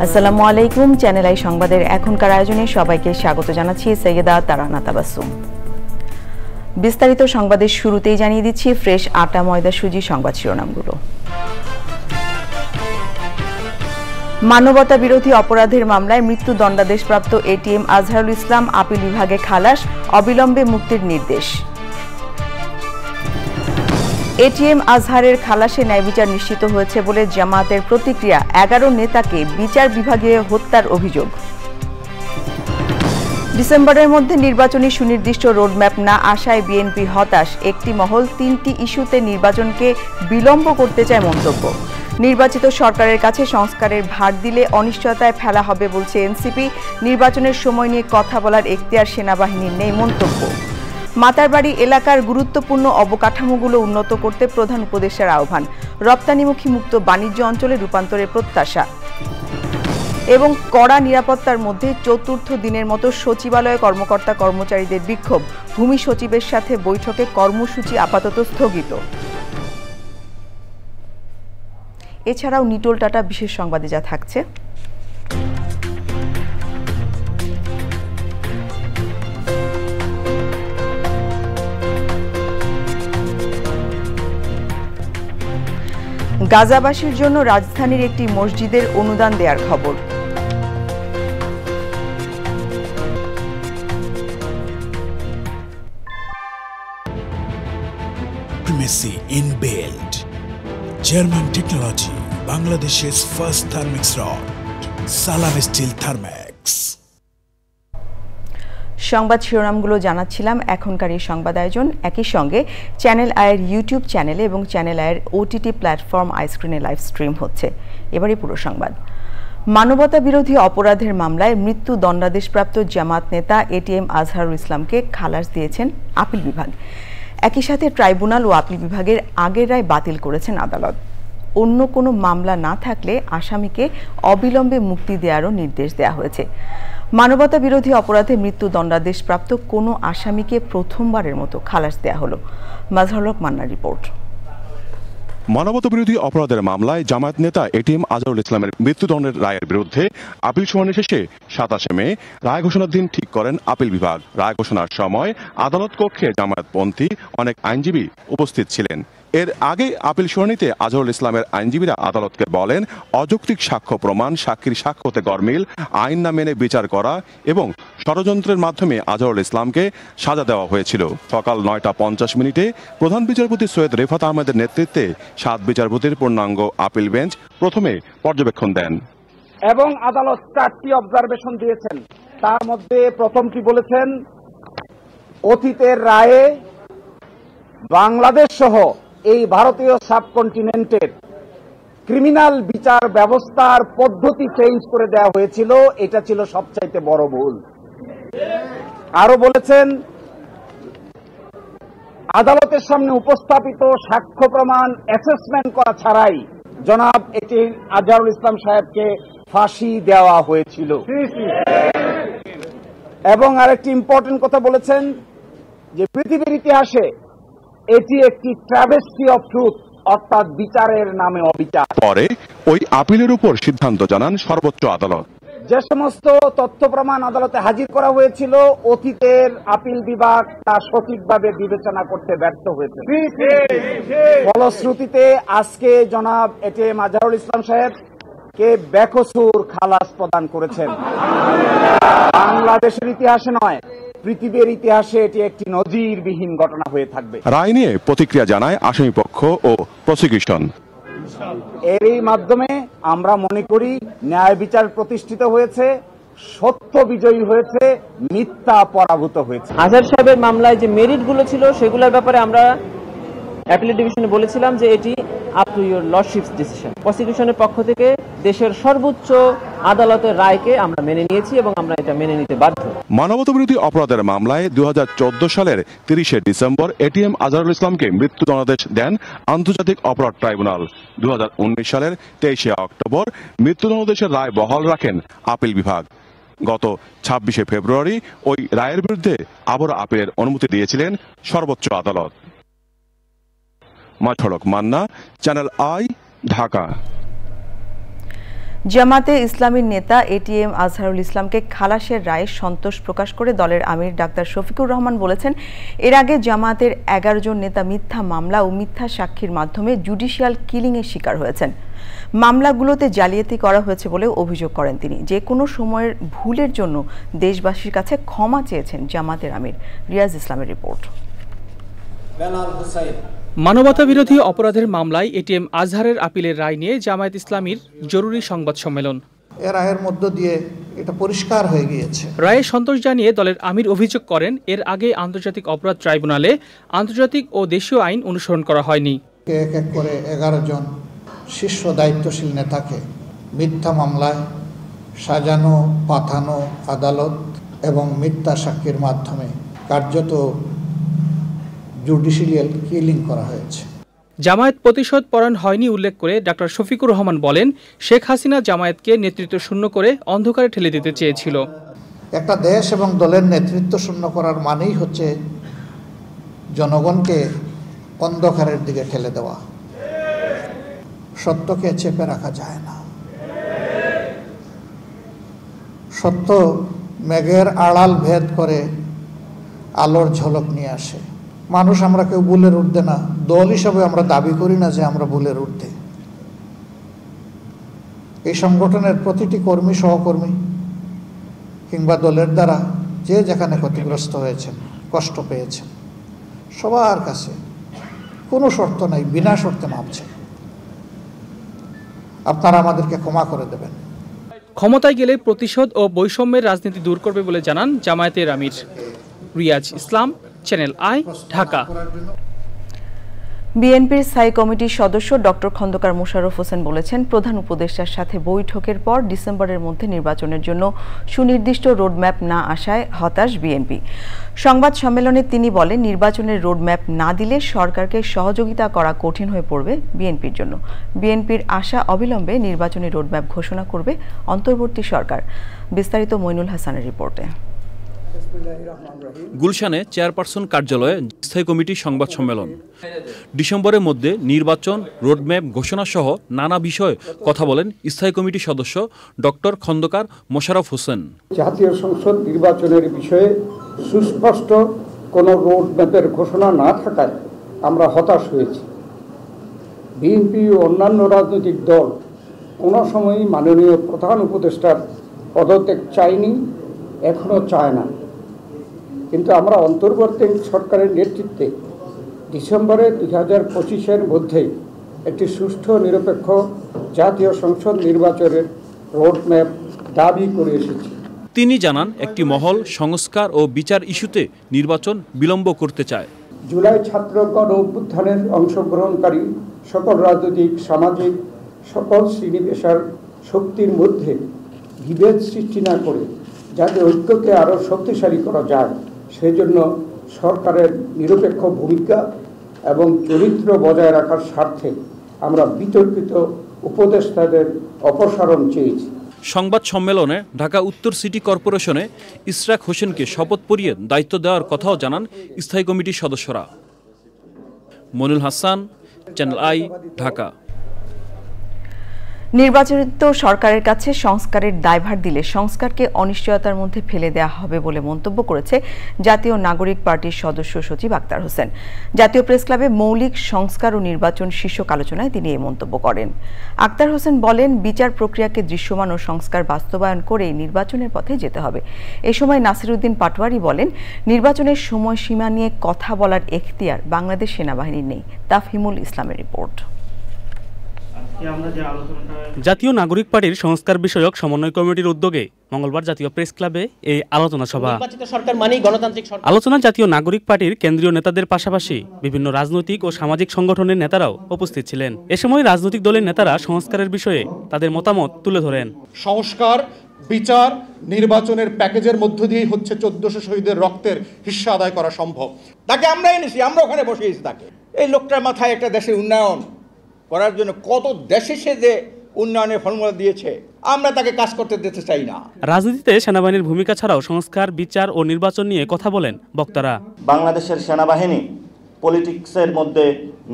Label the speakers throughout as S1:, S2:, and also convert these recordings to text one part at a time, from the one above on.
S1: আসসালামু আলাইকুম। Channel I সংবাদের এখনকার আয়োজনে সবাইকে স্বাগত জানাচ্ছি সৈয়দা তারানা তাবাসসুম। বিস্তারিত সংবাদের শুরুতেই জানিয়ে দিচ্ছি ফ্রেশ আটা ময়দা সুজি সংবাদ শিরোনামগুলো। মানবতা বিরোধী অপরাধের মামলায় মৃত্যুদণ্ডাদেশপ্রাপ্ত এটিএম আজহারুল ইসলাম আপিল বিভাগে খালাস, অবিলম্বে মুক্তির নির্দেশ। এটিএম আজহারের খালাসে ন্যায় বিচার নিশ্চিত হয়েছে বলে জামায়াতের প্রতিক্রিয়া, 11 নেতাকে বিচার বিভাগে হত্যার অভিযোগ। ডিসেম্বরের মধ্যে নির্বাচনী সুনির্দিষ্ট রোডম্যাপ না আসায় বিএনপি হতাশ, একটি মহল 3টি ইস্যুতে নির্বাচনকে বিলম্ব করতে চায় মন্তব্য। নির্বাচিত সরকারের কাছে সংস্কারের ভার দিলে অনিশ্চয়তায় ফেলা হবে বলছে এনসিপি, নির্বাচনের সময় নিয়ে কথা বলার এখতিয়ার সেনাবাহিনীর নেই মন্তব্য। মাতারবাড়ি এলাকার গুরুত্বপূর্ণ অবকাঠামোগুলো উন্নত করতে প্রধান উপদেষ্টার আহ্বান, রপ্তানিমুখী মুক্ত বাণিজ্য অঞ্চলে রূপান্তরের প্রত্যাশা। এবং কড়া নিরাপত্তার মধ্যে চতুর্থ দিনের মতো সচিবালয়ে কর্মকর্তা কর্মচারীদের বিক্ষোভ, ভূমি সচিবের সাথে বৈঠকে কর্মসূচি আপাতত স্থগিত। এছাড়াও নিটোল টাটা বিশেষ সংবাদে যা থাকছে। গাজাবাসীর জন্য রাজধানীর একটি মসজিদের অনুদান দেওয়ার খবর।
S2: Primacy inbuilt. German technology, Bangladesh's first thermix rod, Salam Steel Thermax.
S1: সংবাদ শিরোনামগুলো জানাচ্ছিলাম। এখনকার এই সংবাদ আয়োজন একই সঙ্গে চ্যানেল আয়ের ইউটিউব চ্যানেলে এবং চ্যানেল আয়ের ওটিটি প্ল্যাটফর্ম আইস্ক্রিনে লাইভ স্ট্রিম হচ্ছে। এবারে পুরো সংবাদ। মানবতা বিরোধী অপরাধের মামলায় মৃত্যুদণ্ডাদেশপ্রাপ্ত জামাত নেতা এটিএম আজহারুল ইসলামকে খালাস দিয়েছেন আপিল বিভাগ। একই সাথে ট্রাইব্যুনাল ও আপিল বিভাগের আগের রায় বাতিল করেছেন আদালত। অন্য কোনো মামলা না থাকলে আসামিকে অবিলম্বে মুক্তি দেওয়ারও নির্দেশ দেওয়া হয়েছে। মানবতা বিরোধী অপরাধে মৃত্যুদণ্ডাদেশপ্রাপ্ত কোনো আসামিকে প্রথমবারের মতো খালাস দেওয়া হলো। মাজহারুল হক মান্নার রিপোর্ট।
S3: মানবতা বিরোধী অপরাধের মামলায় জামায়াত নেতা এটিএম আজহারুল ইসলামের মৃত্যুদণ্ডের রায়ের বিরুদ্ধে আপিল শুনানি শেষে 27 মে রায় ঘোষণার দিন ঠিক করেন আপিল বিভাগ। রায় ঘোষণার সময় আদালত কক্ষে জামায়াতপন্থী অনেক আইনজীবী উপস্থিত ছিলেন। এর আগে আপিল শুনানিতে আজহারুল ইসলামের আইনজীবীরা আদালতকে বলেন, অযৌক্তিক সাক্ষ্য প্রমাণ, সাক্ষীর সাক্ষ্যতে গরমিল, আইন না মেনে বিচার করা এবং ষড়যন্ত্রের মাধ্যমে আজহারুল ইসলামকে সাজা দেওয়া হয়েছিল। সকাল 9:50 প্রধান বিচারপতি সৈয়দ রেফাত আহমেদের নেতৃত্বে 7 বিচারপতির পূর্ণাঙ্গ আপিল বেঞ্চ প্রথমে পর্যবেক্ষণ দেন
S4: এবং আদালত 4টি অবজারভেশন দিয়েছেন। তার মধ্যে প্রথমটি বলেছেন, অতীতের রায়ে বাংলাদেশ সহ এই ভারতীয় সাবকন্টিনেন্টের ক্রিমিনাল বিচার ব্যবস্থার পদ্ধতি চেঞ্জ করে দেওয়া হয়েছিল, এটা ছিল সবচাইতে বড় ভুল। আরো বলেছেন, আদালতের সামনে উপস্থাপিত সাক্ষ্য প্রমাণ অ্যাসেসমেন্ট করা ছাড়াই জনাব এটিএম আজহারুল ইসলাম সাহেবকে ফাঁসি দেওয়া হয়েছিল। এবং আরেকটি ইম্পর্টেন্ট কথা বলেছেন যে পৃথিবীর ইতিহাসে এটি একটি ট্র্যাভেস্টি অফ ট্রুথ, অর্থাৎ বিচারের নামে অবিচার।
S3: পরে ওই আপিলের উপর সিদ্ধান্ত জানান সর্বোচ্চ আদালত।
S4: যে সমস্ত তথ্য প্রমাণ আদালতে হাজির করা হয়েছিল, অতীতের আপিল বিভাগ তা সঠিকভাবে বিবেচনা করতে ব্যর্থ হয়েছে। ফলশ্রুতিতে আজকে জনাব এটিএম আজহারুল ইসলাম সাহেবকে বেকসুর খালাস প্রদান করেছেন। বাংলাদেশের ইতিহাসে নয়, পৃথিবীর ইতিহাসে এটি একটি নজিরবিহীন ঘটনা হয়ে থাকবে।
S3: রায় নিয়ে প্রতিক্রিয়া জানায় আসামিপক্ষ ও প্রসিকিউশন।
S4: এরই মাধ্যমে আমরা মনে করি ন্যায় বিচার প্রতিষ্ঠিত হয়েছে, সত্য বিজয়ী হয়েছে, মিথ্যা পরাভূত হয়েছে।
S5: আজহার সাহেবের মামলায় যে মেরিটগুলো ছিল সেগুলোর ব্যাপারে আমরা অ্যাপিলেট ডিভিশনে বলেছিলাম যে এটি up to your lordship's decision. প্রসিকিউশনের পক্ষ থেকে দেশের সর্বোচ্চ আদালতের রায়কে আমরা মেনে নিয়েছি এবং আমরা এটা মেনে নিতে বাধ্য।
S3: মানবতা বিরোধী অপরাধের মামলায় 2014 সালের 30 ডিসেম্বর এটিএম আজহারুল ইসলামকে মৃত্যুদণ্ডাদেশ দেন আন্তর্জাতিক অপরাধ ট্রাইব্যুনাল। 2019 সালের 23 অক্টোবর মৃত্যুদণ্ডাদেশের রায় বহাল রাখেন আপিল বিভাগ। গত 26 ফেব্রুয়ারি ওই রায়ের বিরুদ্ধে আবার আপিলের অনুমতি দিয়েছিলেন সর্বোচ্চ আদালত। মাজহারুল হক মান্না, চ্যানেল আই, ঢাকা।
S1: জামাতে ইসলামীর নেতা এটিএম আজহারুল ইসলামকে খালাসের রায়ে সন্তোষ প্রকাশ করে দলের আমির ডাক্তার শফিকুর রহমান বলেছেন, এর আগে জামাতের 11 জন নেতা মিথ্যা মামলা ও মিথ্যা সাক্ষীর মাধ্যমে জুডিশিয়াল কিলিংয়ের শিকার হয়েছেন। মামলাগুলোতে জালিয়াতি করা হয়েছে বলেও অভিযোগ করেন তিনি। যে কোনো সময়ের ভুলের জন্য দেশবাসীর কাছে ক্ষমা চেয়েছেন জামাতের আমির। রিয়াজ ইসলামের রিপোর্ট।
S6: মানবতাবিরোধী অপরাধের মামলায় এটিএম আজহারের আপিলের রায় নিয়ে জামায়াত ইসলামীর জরুরি সংবাদ সম্মেলন।
S7: এর রায়ের মধ্য দিয়ে এটা পরিষ্কার হয়ে গিয়েছে।
S6: রায়ে সন্তোষ জানিয়ে দলের আমির অভিযোগ করেন, এর আগে আন্তর্জাতিক অপরাধ ট্রাইব্যুনালে আন্তর্জাতিক ও দেশীয় আইন অনুসরণ করা হয়নি।
S7: এক এক করে 11 জন শীর্ষ দায়িত্বশীল নেতাকে মিথ্যা মামলায় সাজানো পাঠানো আদালত এবং মিথ্যা সাক্ষীর মাধ্যমে কার্যত জুডিশিয়াল কিলিং করা হয়েছে।
S6: জামায়াত প্রতিশোধ পরায়ণ হয়নি উল্লেখ করে ডাক্তার শফিকুর রহমান বলেন, শেখ হাসিনা জামায়াতকে নেতৃত্ব শূন্য করে অন্ধকারে ঠেলে দিতে চেয়েছিল।
S7: একটা দেশ এবং দলের নেতৃত্ব শূন্য করার মানেই হচ্ছে জনগণকে অন্ধকারের দিকে ঠেলে দেওয়া। সত্যকে চেপে রাখা যায় না। সত্য মেঘের আড়াল ভেদ করে আলোর ঝলক নিয়ে আসে। মানুষ আমরা কেউ ভুলের ঊর্ধ্বে না, দল হিসাবে আমরা দাবি করি না যে আমরা ভুলের ঊর্ধ্বে। এই সংগঠনের প্রতিটি কর্মী সহকর্মী কিংবা দলের দ্বারা যে যেখানে ক্ষতিগ্রস্ত হয়েছেন, কষ্ট পেয়েছেন, সবার কাছে কোনো শর্ত নাই, বিনা শর্তে মাপছে। আপনারা আমাদেরকে ক্ষমা করে দেবেন।
S6: ক্ষমতায় গেলে প্রতিশোধ ও বৈষম্যের রাজনীতি দূর করবে বলে জানান জামায়াতের আমির। রিয়াজ ইসলাম, চ্যানেল আই, ঢাকা।
S1: বিএনপির স্থায়ী কমিটির সদস্য ডক্টর খন্দকার মোশাররফ হোসেন বলেছেন, প্রধান উপদেষ্টার সাথে বৈঠকের পর ডিসেম্বরের মধ্যে নির্বাচনের জন্য সুনির্দিষ্ট রোডম্যাপ না আসায় হতাশ বিএনপি। সংবাদ সম্মেলনে তিনি বলেন, নির্বাচনের রোডম্যাপ না দিলে সরকারকে সহযোগিতা করা কঠিন হয়ে পড়বে বিএনপির জন্য। বিএনপির আশা অবিলম্বে নির্বাচনী রোডম্যাপ ঘোষণা করবে অন্তর্বর্তী সরকার। বিস্তারিত মইনুল হাসানের রিপোর্টে।
S8: গুলশানে চেয়ারপারসন কার্যালয়ে স্থায়ী কমিটির সংবাদ সম্মেলন। ডিসেম্বরের মধ্যে নির্বাচন রোডম্যাপ ঘোষণা সহ নানা বিষয়ে কথা বলেন স্থায়ী কমিটির সদস্য ডক্টর খন্দকার মোশাররফ হোসেন।
S9: জাতীয় সংসদ নির্বাচনের বিষয়ে সুস্পষ্ট কোনো রোডম্যাপের ঘোষণা না থাকায় আমরা হতাশ হয়েছি। বিএনপি ও অন্যান্য রাজনৈতিক দল কোনো সময়ই মাননীয় প্রধান উপদেষ্টার পদত্যাগ চায়নি, এখনও চায় না। কিন্তু আমরা অন্তর্বর্তী সরকারের নেতৃত্বে ডিসেম্বরে 2025-এর মধ্যেই একটি সুষ্ঠু নিরপেক্ষ জাতীয় সংসদ নির্বাচনের রোডম্যাপ দাবি করে এসেছি।
S8: তিনি জানান, একটি মহল সংস্কার ও বিচার ইস্যুতে নির্বাচন বিলম্ব করতে চায়।
S9: জুলাই ছাত্র গণ অভ্যুত্থানের অংশগ্রহণকারী সকল রাজনৈতিক সামাজিক সকল শ্রেণী পেশার শক্তির মধ্যে বিভেদ সৃষ্টি না করে যাতে ঐক্যকে আরও শক্তিশালী করা যায়, সেজন্য সরকারের নিরপেক্ষ ভূমিকা এবং চরিত্র বজায় রাখার স্বার্থে আমরা বিতর্কিত উপদেষ্টাদের অপসারণ চেয়েছি।
S8: সংবাদ সম্মেলনে ঢাকা উত্তর সিটি কর্পোরেশনে ইশরাক হোসেনকে শপথ পড়িয়ে দায়িত্ব দেওয়ার কথাও জানান স্থায়ী কমিটির সদস্যরা। Monil Hasan, channel I, Dhaka.
S1: নির্বাচিত সরকারের কাছে সংস্কারের দায়ভার দিলে সংস্কারকে অনিশ্চয়তার মধ্যে ফেলে দেওয়া হবে বলে মন্তব্য করেছে জাতীয় নাগরিক পার্টির সদস্য সচিব আক্তার হোসেন। জাতীয় প্রেস ক্লাবে মৌলিক সংস্কার ও নির্বাচন শীর্ষক আলোচনায় তিনি এই মন্তব্য করেন। আক্তার হোসেন বলেন, বিচার প্রক্রিয়াকে দৃশ্যমান ও সংস্কার বাস্তবায়ন করে নির্বাচনের পথে যেতে হবে। এ সময় নাসিরউদ্দিন পাটোয়ারি বলেন, নির্বাচনের সময়সীমা নিয়ে কথা বলার এখতিয়ার বাংলাদেশ সেনাবাহিনীর নেই। তাফহিমুল ইসলামের রিপোর্ট।
S10: জাতীয় নাগরিক পার্টির সংস্কার বিষয়ক সমন্বয় কমিটির উদ্যোগে মঙ্গলবার জাতীয় প্রেস ক্লাবে এই আলোচনা সভা। আলোচনা জাতীয় নাগরিক পার্টির কেন্দ্রীয় নেতাদের পাশাপাশি বিভিন্ন রাজনৈতিক ও সামাজিক সংগঠনের নেতারাও উপস্থিত ছিলেন। এ সময় রাজনৈতিক দলের নেতারা সংস্কারের বিষয়ে তাদের মতামত তুলে ধরেন।
S11: সংস্কার, বিচার, নির্বাচনের প্যাকেজের মধ্য দিয়েই হচ্ছে 1400 শহীদের রক্তের হিস্সা আদায় করা সম্ভব।
S12: তাকে আমরা এনেছি, আমরা ওখানে বসিয়েছি তাকে। এই লোকটার মাথায় একটা দেশের উন্নয়ন করার জন্য কত দেশে সে যে উন্নয়নের ফর্মুলা দিয়েছে, আমরা তাকে কাজ করতে দিতে চাই না।
S10: রাজনীতিতে সেনাবাহিনীর ভূমিকা ছাড়াও সংস্কার, বিচার ও নির্বাচন নিয়ে কথা বলেন বক্তারা।
S13: বাংলাদেশের সেনাবাহিনী পলিটিক্সের মধ্যে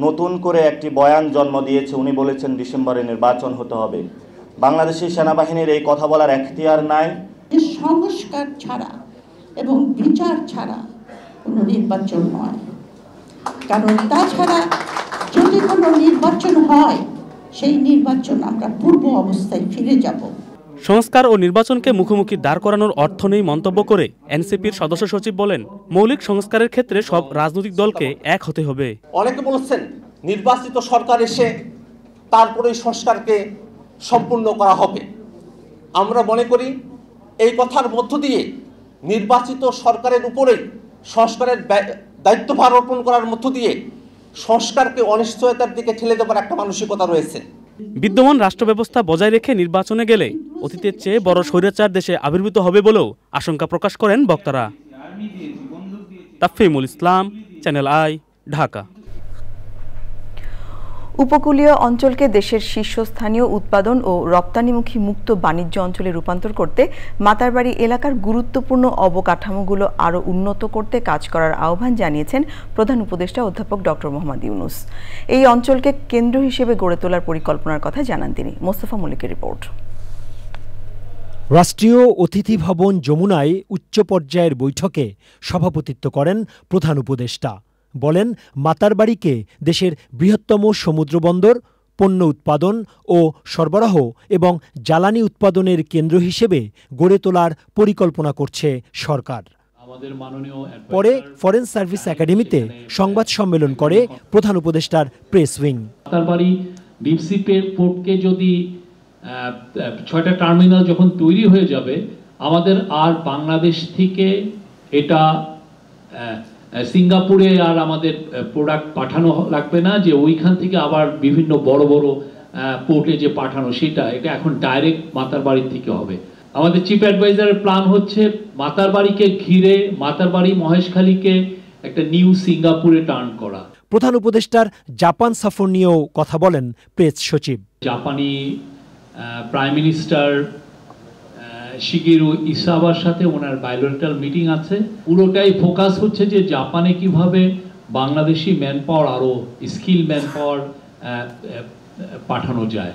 S13: নতুন করে একটি বয়ান জন্ম দিয়েছে। উনি বলেছেন ডিসেম্বরে নির্বাচন হতে হবে। বাংলাদেশি সেনাবাহিনীর এই কথা বলার এখতিয়ার নাই।
S14: সংস্কার ছাড়া এবং বিচার ছাড়া কোনো নির্বাচন নয়, কারণ তাছাড়া যদি কোনো নির্বাচন হয় সেই নির্বাচন আমরা পূর্ব অবস্থায় ফিরে যাব।
S10: সংস্কার ও নির্বাচনকে মুখোমুখি দাঁড় করানোর অর্থ নেই মন্তব্য করে এনসিপির সদস্য সচিব বলেন, মৌলিক সংস্কারের ক্ষেত্রে সব রাজনৈতিক দলকে এক হতে হবে।
S15: অনেকে বলেছেন নির্বাচিত সরকার এসে তারপরে সংস্কারকে সম্পূর্ণ করা হবে। আমরা মনে করি এই কথার মধ্য দিয়ে নির্বাচিত সরকারের উপরেই সংস্কারের দায়িত্বভার অর্পণ করার মধ্য দিয়ে সংস্কারকে অনিশ্চয়তার দিকে ঠেলে দেওয়ার একটা মানসিকতা রয়েছে।
S10: বিদ্যমান রাষ্ট্র ব্যবস্থা বজায় রেখে নির্বাচনে গেলে অতীতের চেয়ে বড় স্বৈরাচার দেশে আবির্ভূত হবে বলেও আশঙ্কা প্রকাশ করেন বক্তারা। তাফহিমুল ইসলাম, চ্যানেল আই, ঢাকা।
S1: উপকূলীয় অঞ্চলকে দেশের শীর্ষস্থানীয় উৎপাদন ও রপ্তানিমুখী মুক্ত বাণিজ্য অঞ্চলে রূপান্তর করতে মাতারবাড়ি এলাকার গুরুত্বপূর্ণ অবকাঠামোগুলো আরও উন্নত করতে কাজ করার আহ্বান জানিয়েছেন প্রধান উপদেষ্টা অধ্যাপক ডক্টর মোহাম্মদ ইউনূস। এই অঞ্চলকে কেন্দ্র হিসেবে গড়ে তোলার পরিকল্পনার কথা জানান তিনি। মোস্তফা মল্লিকের রিপোর্ট।
S16: রাষ্ট্রীয় অতিথি ভবন যমুনায় উচ্চ পর্যায়ের বৈঠকে সভাপতিত্ব করেন প্রধান উপদেষ্টা। বলেন, মাতারবাড়িকে দেশের বৃহত্তম সমুদ্রবন্দর, পণ্য উৎপাদন ও সরবরাহ এবং জ্বালানি উৎপাদনের কেন্দ্র হিসেবে গড়ে তোলার পরিকল্পনা করছে সরকার। পরে ফরেন সার্ভিস একাডেমিতে সংবাদ সম্মেলন করে প্রধান উপদেষ্টার প্রেস উইং।
S17: মাতারবাড়ি ডিপসি পোর্টকে যদি ৬টা টার্মিনাল যখন তৈরি হয়ে যাবে, আমাদের আর বাংলাদেশ থেকে এটা সিঙ্গাপুরে আর আমাদের প্রোডাক্ট পাঠানো লাগবে না, যে ওইখান থেকে আবার বিভিন্ন বড় বড় পোর্টে যে পাঠানো, এটা এখন ডাইরেক্ট মাতারবাড়ির থেকে হবে। আমাদের চিফ অ্যাডভাইজারের প্ল্যান হচ্ছে মাতারবাড়িকে ঘিরে মাতারবাড়ি মহেশখালীকে একটা নিউ সিঙ্গাপুরে টার্ন করা।
S16: প্রধান উপদেষ্টার জাপান সফর নিয়েও কথা বলেন প্রেস সচিব।
S17: জাপানি প্রাইম মিনিস্টার শিগেরু ইসাবার সাথে ওনার বায়োলেটারাল মিটিং আছে। পুরোটাই ফোকাস হচ্ছে যে জাপানে কিভাবে বাংলাদেশি ম্যান পাওয়ার, আরও স্কিল ম্যান পাওয়ার পাঠানো যায়।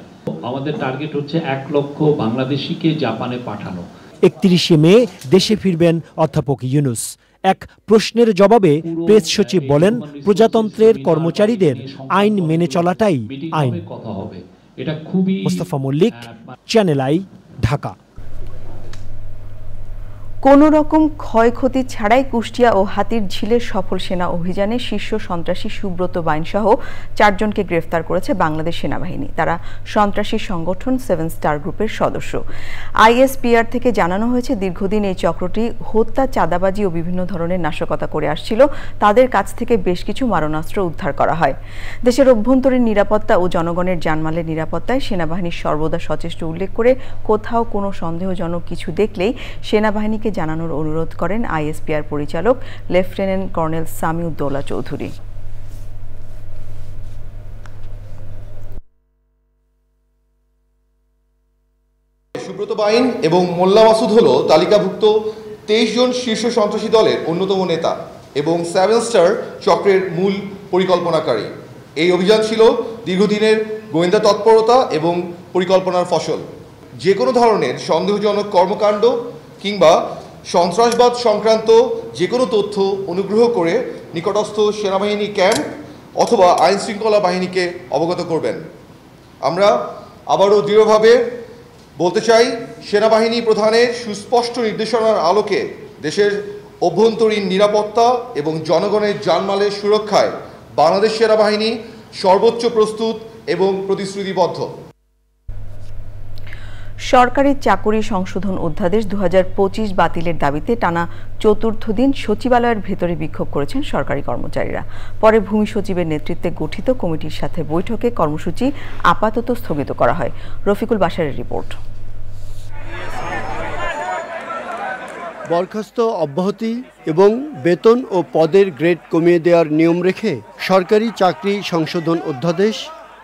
S17: আমাদের টার্গেট হচ্ছে ১ লক্ষ বাংলাদেশিকে জাপানে পাঠানো। ৩১শে মে দেশে ফিরবেন অধ্যাপক ইউনূস। এক প্রশ্নের জবাবে প্রেস সচিব বলেন, প্রজাতন্ত্রের কর্মচারীদের আইন মেনে চলাটাই আইন। Mostafa Mallik, channel I, Dhaka.
S1: কোনো রকম ক্ষয়ক্ষতি ছাড়াই কুষ্টিয়া ও হাতির ঝিলের সফল সেনা অভিযানে শীর্ষ সন্ত্রাসী সুব্রত বাইনসহ ৪ জনকে গ্রেফতার করেছে বাংলাদেশ সেনাবাহিনী। তারা সন্ত্রাসী সংগঠন 7 স্টার গ্রুপের সদস্য। আইএসপিআর থেকে জানানো হয়েছে, দীর্ঘদিন এই চক্রটি হত্যা, চাঁদাবাজি ও বিভিন্ন ধরনের নাশকতা করে আসছিল। তাদের কাছ থেকে বেশ কিছু মারণাস্ত্র উদ্ধার করা হয়। দেশের অভ্যন্তরীণ নিরাপত্তা ও জনগণের জানমালের নিরাপত্তায় সেনাবাহিনীর সর্বদা সচেষ্ট উল্লেখ করে কোথাও কোনো সন্দেহজনক কিছু দেখলেই সেনাবাহিনীকে জানানোর অনুরোধ করেন আইএসপিআর পরিচালক লেফটেন্যান্ট কর্নেল সামিউদ্দৌলা চৌধুরী।
S18: সুব্রত বাইন এবং মোল্লা মাসুদ হল তালিকাভুক্ত 23 জন শীর্ষ সন্ত্রাসী দলের অন্যতম নেতা এবং 7 স্টার চক্রের মূল পরিকল্পনাকারী। এই অভিযান ছিল দীর্ঘদিনের গোয়েন্দা তৎপরতা এবং পরিকল্পনার ফসল। যে কোনো ধরনের সন্দেহজনক কর্মকাণ্ড কিংবা সন্ত্রাসবাদ সংক্রান্ত যে কোনো তথ্য অনুগ্রহ করে নিকটস্থ সেনাবাহিনী ক্যাম্প অথবা আইনশৃঙ্খলা বাহিনীকে অবগত করবেন। আমরা আবারও দৃঢ়ভাবে বলতে চাই, সেনাবাহিনী প্রধানের সুস্পষ্ট নির্দেশনার আলোকে দেশের অভ্যন্তরীণ নিরাপত্তা এবং জনগণের জানমালের সুরক্ষায় বাংলাদেশ সেনাবাহিনী সর্বোচ্চ প্রস্তুত এবং প্রতিশ্রুতিবদ্ধ।
S1: সরকারি চাকুরি সংশোধন অধ্যাদেশ 2025 বাতিলের দাবিতে টানা ৪র্থ দিন সচিবালয়ের ভেতরে বিক্ষোভ করেছেন সরকারি কর্মচারীরা। পরে ভূমি সচিবের নেতৃত্বে গঠিত কমিটির সাথে বৈঠকে কর্মসূচি আপাতত স্থগিত করা হয়। রফিকুল বাশারের রিপোর্ট।
S19: বরখাস্ত অব্যাহতি এবং বেতন ও পদের গ্রেড কমিয়ে দেওয়ার নিয়ম রেখে সরকারি চাকরি সংশোধন অধ্যাদেশ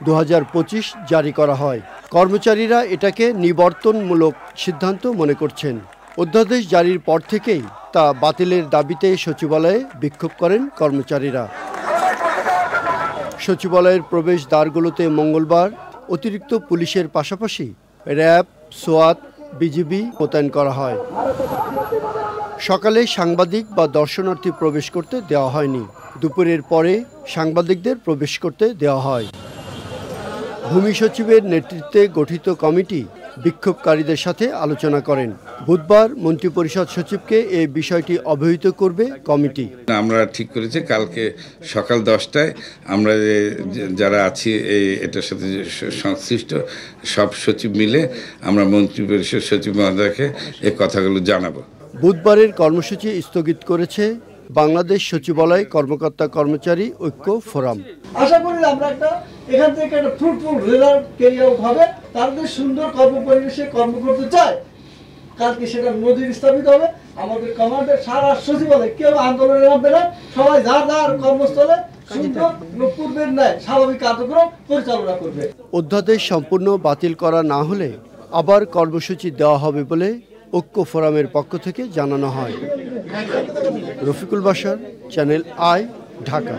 S19: 2025 জারি করা হয়। কর্মচারীরা এটাকে নিবর্তনমূলক সিদ্ধান্ত মনে করছেন। অধ্যাদেশ জারির পর থেকেই তা বাতিলের দাবিতে সচিবালয়ে বিক্ষোভ করেন কর্মচারীরা। সচিবালয়ের প্রবেশ দ্বারগুলোতে মঙ্গলবার অতিরিক্ত পুলিশের পাশাপাশি র্যাব, সোয়াত, বিজিবি মোতায়েন করা হয়। সকালে সাংবাদিক বা দর্শনার্থী প্রবেশ করতে দেওয়া হয়নি। দুপুরের পরে সাংবাদিকদের প্রবেশ করতে দেওয়া হয়। ভূমি সচিবের নেতৃত্বে গঠিত কমিটি বিক্ষোভকারীদের সাথে আলোচনা করেন। বুধবার মন্ত্রিপরিষদ সচিবকে এই বিষয়টি অবহিত করবে কমিটি।
S20: আমরা ঠিক করেছি কালকে সকাল 10টায় আমরা যারা আছি এটার সাথে সংশ্লিষ্ট সব সচিব মিলে আমরা মন্ত্রিপরিষদ সচিব মহোদয়কে এই কথাগুলো জানাবো।
S19: বুধবারের কর্মসূচি স্থগিত করেছে বাংলাদেশ সচিবালয় কর্মকর্তা কর্মচারী ঐক্য ফোরাম।
S21: আশা করি আমরা এখান থেকে একটা ফ্রুটফুল রেজাল্ট ক্যারি আউট হবে। তাদের সুন্দর কর্ম পরিবেশে কর্ম করতে চায়, কালকে সেটা নজির স্থাপিত হবে। আমাদের কমান্ডার সারা সচিবালয় কেউ আন্দোলনে নামবে না, সবাই যার যার কর্মস্থলে সুন্দর পূর্বের ন্যায় স্বাভাবিক কার্যক্রম পরিচালনা করবে।
S19: অধ্যাদেশ সম্পূর্ণ বাতিল করা না হলে আবার কর্মসূচি দেওয়া হবে বলে ঐক্য ফোরামের পক্ষ থেকে জানানো হয়। রফিকুল বাশার, চ্যানেল আই, ঢাকা।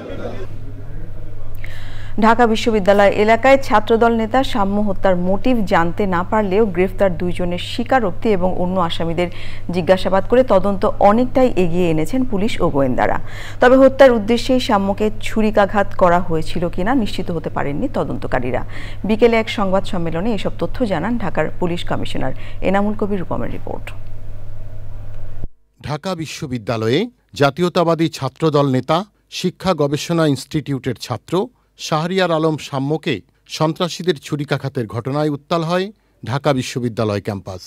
S1: ঢাকা বিশ্ববিদ্যালয় এলাকায় ছাত্রদল নেতা সাম্য হত্যার মোটিভ জানতে না পারলেও গ্রেফতার 2 জনের স্বীকারোক্তি এবং অন্য আসামিদের জিজ্ঞাসাবাদ করে তদন্ত অনেকটাই এগিয়ে এনেছেন পুলিশ ও গোয়েন্দারা। তবে হত্যার উদ্দেশ্যেই সাম্যকে ছুরিকাঘাত করা হয়েছিল কিনা নিশ্চিত হতে পারেননি তদন্তকারীরা। বিকেলে এক সংবাদ সম্মেলনে এসব তথ্য জানান ঢাকার police commissioner Enamul Kabir রূপমের report.
S22: Dhaka বিশ্ববিদ্যালয়ে জাতীয়তাবাদী ছাত্রদল নেতা, শিক্ষা গবেষণা ইনস্টিটিউটের ছাত্র শাহরিয়ার আলম সাম্যকে সন্ত্রাসীদের ছুরিকাঘাতের ঘটনায় উত্তাল হয় ঢাকা বিশ্ববিদ্যালয় ক্যাম্পাস।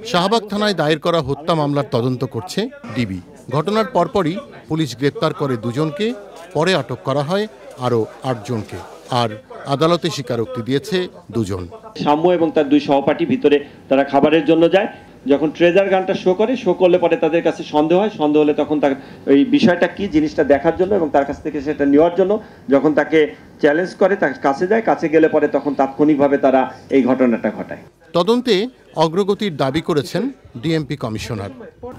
S22: শাহবাগ থানায় দায়ের করা হত্যা মামলার তদন্ত করছে ডিবি। ঘটনার পরপরই পুলিশ গ্রেপ্তার করে 2 জনকে, পরে আটক করা হয় আরও 8 জনকে। আর আদালতে স্বীকারোক্তি দিয়েছে 2 জন।
S23: সাম্য এবং তার 2 সহপাঠী ভিতরে তারা খাবারের জন্য যায়। যখন ট্রেজার গানটা শো করলে পরে তাদের কাছে সন্দেহ হয়। সন্দেহ হলে তখন তার ওই বিষয়টা কি জিনিসটা দেখার জন্য এবং তার কাছ থেকে সেটা নেওয়ার জন্য যখন তাকে চ্যালেঞ্জ করে, তার কাছে যায়। কাছে গেলে পরে তখন তাৎক্ষণিকভাবে তারা এই ঘটনাটা ঘটায়।
S22: তদন্তে অগ্রগতির দাবি করেছেন ডিএমপি কমিশনার।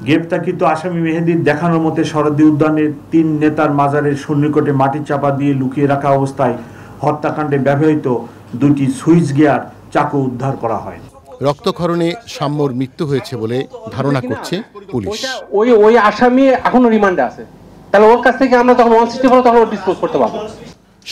S24: গ্রেপ্তারকৃত আসামি মেহেদীর দেখানোর মতে শরদ্দি উদ্যানের 3 নেতার মাজারের সন্নিকটে মাটির চাপা দিয়ে লুকিয়ে রাখা অবস্থায় হত্যাকাণ্ডে ব্যবহৃত 2টি সুইচ গিয়ার চাকু উদ্ধার করা হয়।
S22: রক্তক্ষরণে সাম্যর মৃত্যু হয়েছে বলে ধারণা করছে পুলিশ।
S25: ওই আসামি এখনো রিমান্ডে আছে, তাহলে ওর কাছ থেকে আমরা তখন 164 তখন ডিসপোজ করতে পারবো।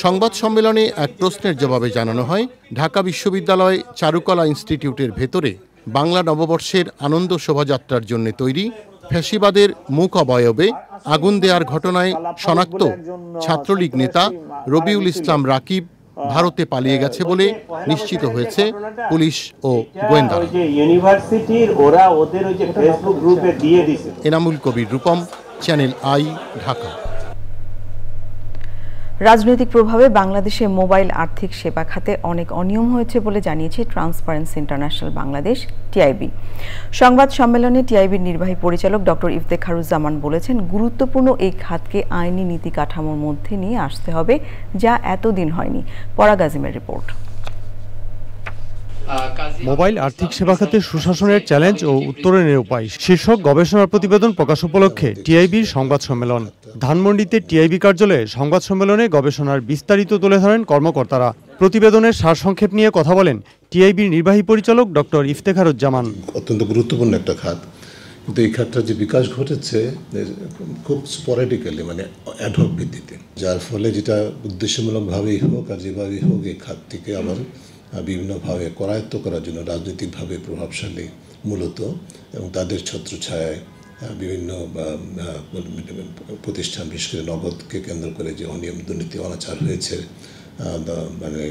S22: সংবাদ সম্মেলনে এক প্রশ্নের জবাবে জানানো হয়, ঢাকা বিশ্ববিদ্যালয় চারুকলা ইনস্টিটিউটের ভেতরে বাংলা নববর্ষের আনন্দ শোভাযাত্রার জন্য তৈরি ফ্যাসিবাদের মুখ অবয়বে আগুন দেওয়ার ঘটনায় শনাক্ত ছাত্রলীগ নেতা রবিউল ইসলাম রাকিব ভারতে পালিয়ে গেছে বলে নিশ্চিত হয়েছে পুলিশ ও গোয়েন্দারা।
S23: ইউনিভার্সিটির ওরা ওদের ওই যে ফেসবুক গ্রুপে দিয়ে দিয়েছে।
S22: Enamul Kabir Rupam, channel I, Dhaka.
S1: রাজনৈতিক প্রভাবে বাংলাদেশে মোবাইল আর্থিক সেবা খাতে অনেক অনিয়ম হয়েছে বলে জানিয়েছে ট্রান্সপারেন্সি ইন্টারন্যাশনাল বাংলাদেশ টিআইবি। সংবাদ সম্মেলনে টিআইবির নির্বাহী পরিচালক ডক্টর ইফতেখারুজ্জামান বলেছেন, গুরুত্বপূর্ণ এই খাতকে আইনি নীতি কাঠামোর মধ্যে নিয়ে আসতে হবে, যা এতদিন হয়নি। পরাগ আজিমের রিপোর্ট।
S26: মোবাইল আর্থিক সেবা খাতে সুশাসনের চ্যালেঞ্জ ও উত্তরণের উপায় শীর্ষক গবেষণা প্রতিবেদন প্রকাশ উপলক্ষে টিআইবির সংবাদ সম্মেলন। ধানমন্ডিতে টিআইবি কার্যালয়ে সংবাদ সম্মেলনে গবেষণার বিস্তারিত তুলে ধরেন কর্মকর্তারা। প্রতিবেদনের সারসংক্ষেপ নিয়ে কথা বলেন টিআইবির নির্বাহী পরিচালক ডক্টর ইফতেখারুজ্জামান।
S27: অত্যন্ত গুরুত্বপূর্ণ একটা খাত, কিন্তু এই খাতটার যে বিকাশ ঘটেছে খুব স্পোরেডিক্যালি, মানে অ্যাডহক ভিত্তিতে, যার ফলে যেটা উদ্দেশ্যমূলকভাবেই হোক আর যেভাবেই হোক এই খাতটিকে আবার বিভিন্নভাবে করায়ত্ত করার জন্য রাজনৈতিকভাবে প্রভাবশালী মূলত এবং তাদের ছত্রছায়ায় বিভিন্ন প্রতিষ্ঠান, বিশেষ করে নগদকে কেন্দ্র করে যে অনিয়ম, দুর্নীতি, অনাচার হয়েছে, মানে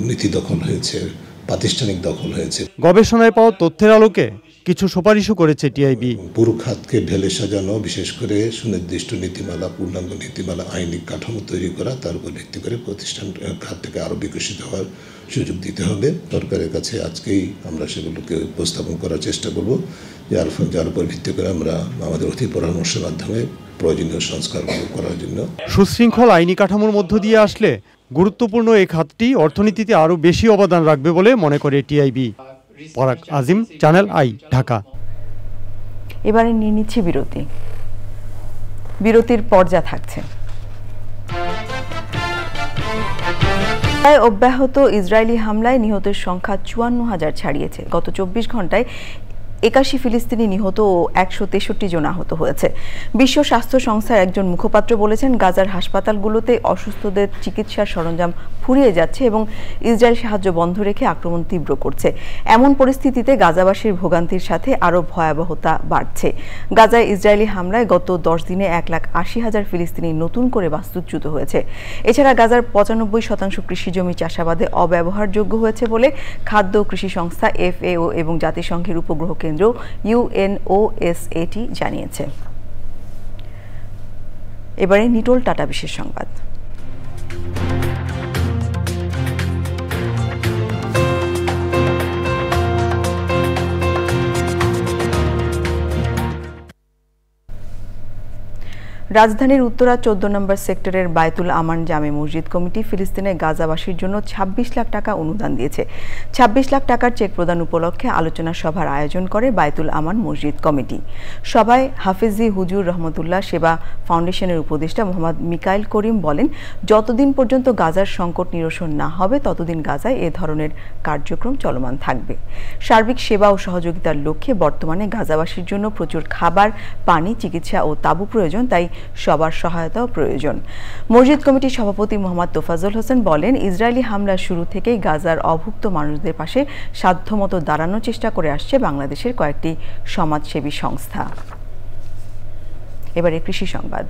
S27: নীতি দখল হয়েছে, প্রাতিষ্ঠানিক দখল হয়েছে।
S26: গবেষণায় পাওয়া তথ্যের আলোকে কিছু সুপারিশও করেছে টিআইবি।
S27: পুরো খাতকে ঢেলে সাজানো, বিশেষ করে সুনির্দিষ্ট নীতিমালা, পূর্ণাঙ্গ নীতিমালা, আইনি কাঠামো তৈরি করা, তার উপর ভিত্তি করে প্রতিষ্ঠান খাতটাকে আরও বিকশিত হওয়ার সুযোগ দিতে হবে। সরকারের কাছে আজকেই আমরা সেগুলোকে উপস্থাপন করার চেষ্টা করব, যার উপর ভিত্তি করে আমরা আমাদের অতি পরামর্শের মাধ্যমে প্রয়োজনীয় সংস্কারগুলো করার জন্য।
S26: সুশৃঙ্খল আইনি কাঠামোর মধ্য দিয়ে আসলে গুরুত্বপূর্ণ এই খাতটি অর্থনীতিতে আরও বেশি অবদান রাখবে বলে মনে করে টিআইবি। পরাগ আজিম, চ্যানেল আই, ঢাকা।
S1: এবারে নিয়ে নিচ্ছি বিরতি। বিরতির পর্যা থাকছে। অব্যাহত ইসরায়েলি হামলায় নিহতের সংখ্যা ৫৪,০০০ ছাড়িয়েছে। গত ২৪ ঘন্টায় ৮১ ফিলিস্তিনি নিহত ও ১৬৩ জন আহত হয়েছে। বিশ্ব স্বাস্থ্য সংস্থার একজন মুখপাত্র বলেছেন, গাজার হাসপাতালগুলোতে অসুস্থদের চিকিৎসার সরঞ্জাম ফুরিয়ে যাচ্ছে এবং ইসরায়েল সাহায্য বন্ধ রেখে আক্রমণ তীব্র করছে। এমন পরিস্থিতিতে গাজাবাসীর ভোগান্তির সাথে আরও ভয়াবহতা বাড়ছে। গাজায় ইসরায়েলি হামলায় গত ১০ দিনে ১,৮০,০০০ ফিলিস্তিনি নতুন করে বাস্তুচ্যুত হয়েছে। এছাড়া গাজার ৯৫% কৃষিজমি চাষাবাদে অব্যবহারযোগ্য হয়েছে বলে খাদ্য ও কৃষি সংস্থা FAO এবং জাতিসংঘের উপগ্রহ কেন্দ্র UNOSAT জানিয়েছে। এবারে নিটোল টাটা বিশেষ সংবাদ। রাজধানীর উত্তরা ১৪ নম্বর সেক্টরের বায়তুল আমান জামে মসজিদ কমিটি ফিলিস্তিনে গাজাবাসীর জন্য ২৬ লাখ টাকা অনুদান দিয়েছে। ২৬ লাখ টাকার চেক প্রদান উপলক্ষে আলোচনা সভার আয়োজন করে বায়তুল আমান মসজিদ কমিটি। সভায় হাফেজি হুজুর রহমতুল্লাহ সেবা ফাউন্ডেশনের উপদেষ্টা মোহাম্মদ মিকাইল করিম বলেন, যতদিন পর্যন্ত গাজার সংকট নিরসন না হবে ততদিন গাজায় এ ধরনের কার্যক্রম চলমান থাকবে। সার্বিক সেবা ও সহযোগিতার লক্ষ্যে বর্তমানে গাজাবাসীর জন্য প্রচুর খাবার, পানি, চিকিৎসা ও তাঁবু প্রয়োজন, তাই সবার সহায়তাও প্রয়োজন। মসজিদ কমিটির সভাপতি মোহাম্মদ তোফাজ্জল হোসেন বলেন, ইসরায়েলি হামলার শুরু থেকেই গাজার অভুক্ত মানুষদের পাশে সাধ্যমতো দাঁড়ানোর চেষ্টা করে আসছে বাংলাদেশের কয়েকটি সমাজসেবী সংস্থা। এবারে কৃষি সংবাদ।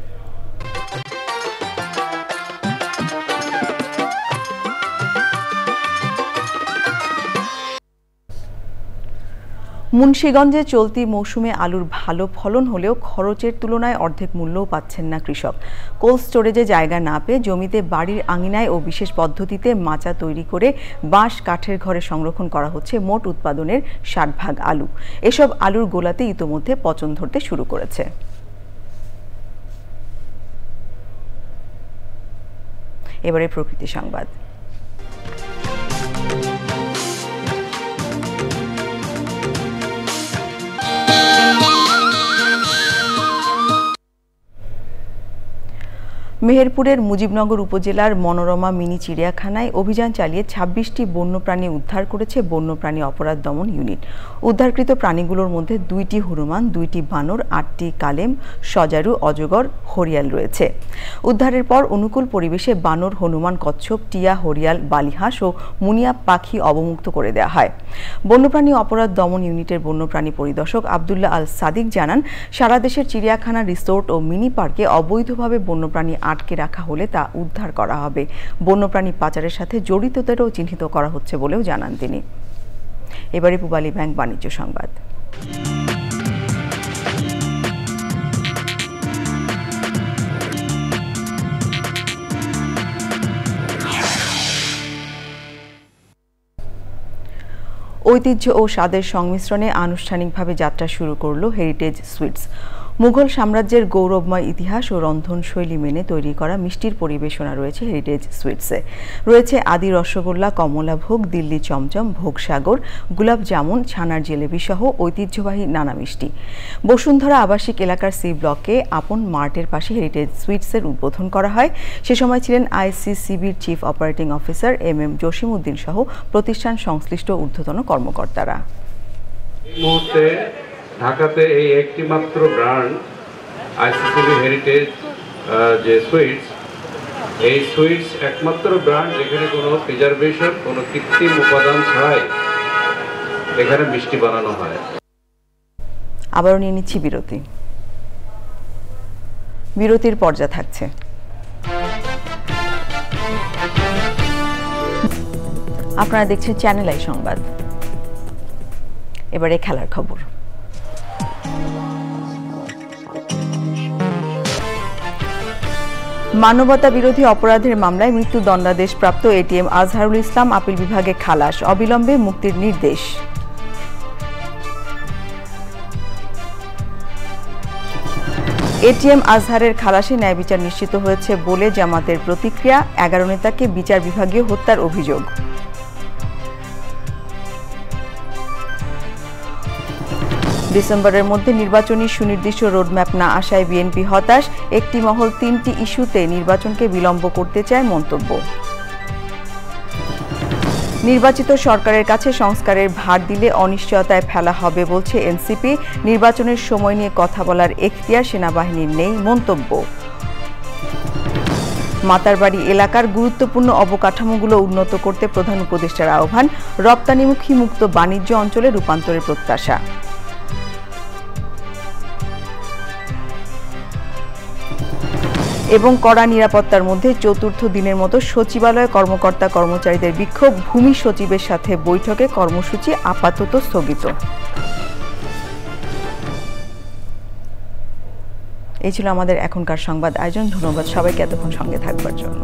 S1: মুন্সিগঞ্জে চলতি মৌসুমে আলুর ভালো ফলন হলেও খরচের তুলনায় অর্ধেক মূল্যও পাচ্ছেন না কৃষক। কোল্ড স্টোরেজে জায়গা না পেয়ে জমিতে বাড়ির আঙিনায় ও বিশেষ পদ্ধতিতে মাচা তৈরি করে বাঁশ কাঠের ঘরে সংরক্ষণ করা হচ্ছে মোট উৎপাদনের ৬০% আলু। এসব আলুর গোলাতে ইতোমধ্যে পচন ধরতে শুরু করেছে। এবারে প্রকৃতি সংবাদ। মেহেরপুরের মুজিবনগর উপজেলার মনোরমা মিনি চিড়িয়াখানায় অভিযান চালিয়ে ২৬টি বন্যপ্রাণী উদ্ধার করেছে বন্যপ্রাণী অপরাধ দমন ইউনিট। উদ্ধারকৃত প্রাণীগুলোর মধ্যে ২টি হনুমান, ২টি বানর, ৮টি কালেম, সজারু, অজগর, হরিয়াল রয়েছে। উদ্ধারের পর অনুকূল পরিবেশে বানর, হনুমান, কচ্ছপ, টিয়া, হরিয়াল, বালিহাঁস ও মুনিয়া পাখি অবমুক্ত করে দেওয়া হয়। বন্যপ্রাণী অপরাধ দমন ইউনিটের বন্যপ্রাণী পরিদর্শক আব্দুল্লাহ আল সাদিক জানান, সারা দেশের চিড়িয়াখানা, রিসোর্ট ও মিনি পার্কে অবৈধভাবে বন্যপ্রাণী আটকে রাখা হলে তা উদ্ধার করা হবে। বন্যপ্রাণী পাচারের সাথে জড়িতদেরও চিহ্নিত করা হচ্ছে বলেও জানান তিনি। এবারে পূবালী ব্যাংক বাণিজ্য সংবাদ। ঐতিহ্য ও স্বাদের সংমিশ্রণে আনুষ্ঠানিকভাবে যাত্রা শুরু করল হেরিটেজ সুইটস। মুঘল সাম্রাজ্যের গৌরবময় ইতিহাস ও রন্ধনশৈলী মেনে তৈরি করা মিষ্টির পরিবেশনা রয়েছে হেরিটেজ সুইটসে। রয়েছে আদি রসগোল্লা, কমলাভোগ, দিল্লি চমচম, ভোগসাগর, গুলাব জামুন, ছানার জিলেবি সহ ঐতিহ্যবাহী নানা মিষ্টি। বসুন্ধরা আবাসিক এলাকার সি ব্লকে আপন মার্টের পাশে হেরিটেজ সুইটসের উদ্বোধন করা হয়। সে সময় ছিলেন ICCBর chief operating officer MM Jasimuddin সহ প্রতিষ্ঠান সংশ্লিষ্ট ঊর্ধ্বতন কর্মকর্তারা।
S2: ঢাকাতে এই একটি মাত্র ব্র্যান্ড ICCB হেরিটেজ যে সুইটস, এই সুইটস একমাত্র ব্র্যান্ড যেখানে কোনো প্রিজারভেশন, কোনো কৃত্রিম উপাদান ছাড়াই এখানে মিষ্টি বানানো হয়।
S1: আবারও নিয়ে নিচ্ছি বিরতি। বিরতির পর্যা থাকছে। আপনারা দেখছেন চ্যানেল আই সংবাদ। এবারে খেলার খবর। মানবতা বিরোধী অপরাধের মামলায় মৃত্যুদণ্ডাদেশপ্রাপ্ত ATM আজহারুল ইসলাম আপিল বিভাগে খালাস, অবিলম্বে মুক্তির নির্দেশ। ATM আজহারের খালাসে ন্যায় বিচার নিশ্চিত হয়েছে বলে জামাতের প্রতিক্রিয়া। 11 নেতাকে বিচার বিভাগীয় হত্যার অভিযোগ। ডিসেম্বরের মধ্যে নির্বাচনী সুনির্দিষ্ট রোডম্যাপ না আসায় বিএনপি হতাশ। একটি মহল 3টি ইস্যুতে নির্বাচনকে বিলম্ব করতে চায় মন্তব্য। নির্বাচিত সরকারের কাছে সংস্কারের ভার দিলে অনিশ্চয়তায় ফেলা হবে বলছে এনসিপি। নির্বাচনের সময় নিয়ে কথা বলার এখতিয়ার সেনাবাহিনীর নেই মন্তব্য। মাতারবাড়ি এলাকার গুরুত্বপূর্ণ অবকাঠামোগুলো উন্নত করতে প্রধান উপদেষ্টার আহ্বান। রপ্তানিমুখী মুক্ত বাণিজ্য অঞ্চলে রূপান্তরের প্রত্যাশা। এবং কড়া নিরাপত্তার মধ্যে চতুর্থ দিনের মতো সচিবালয় কর্মকর্তা কর্মচারীদের বিক্ষোভ। ভূমি সচিবের সাথে বৈঠকে কর্মসূচি আপাতত স্থগিত। এই ছিল আমাদের এখনকার সংবাদ আয়োজন। ধন্যবাদ সবাইকে এতক্ষণ সঙ্গে থাকবার জন্য।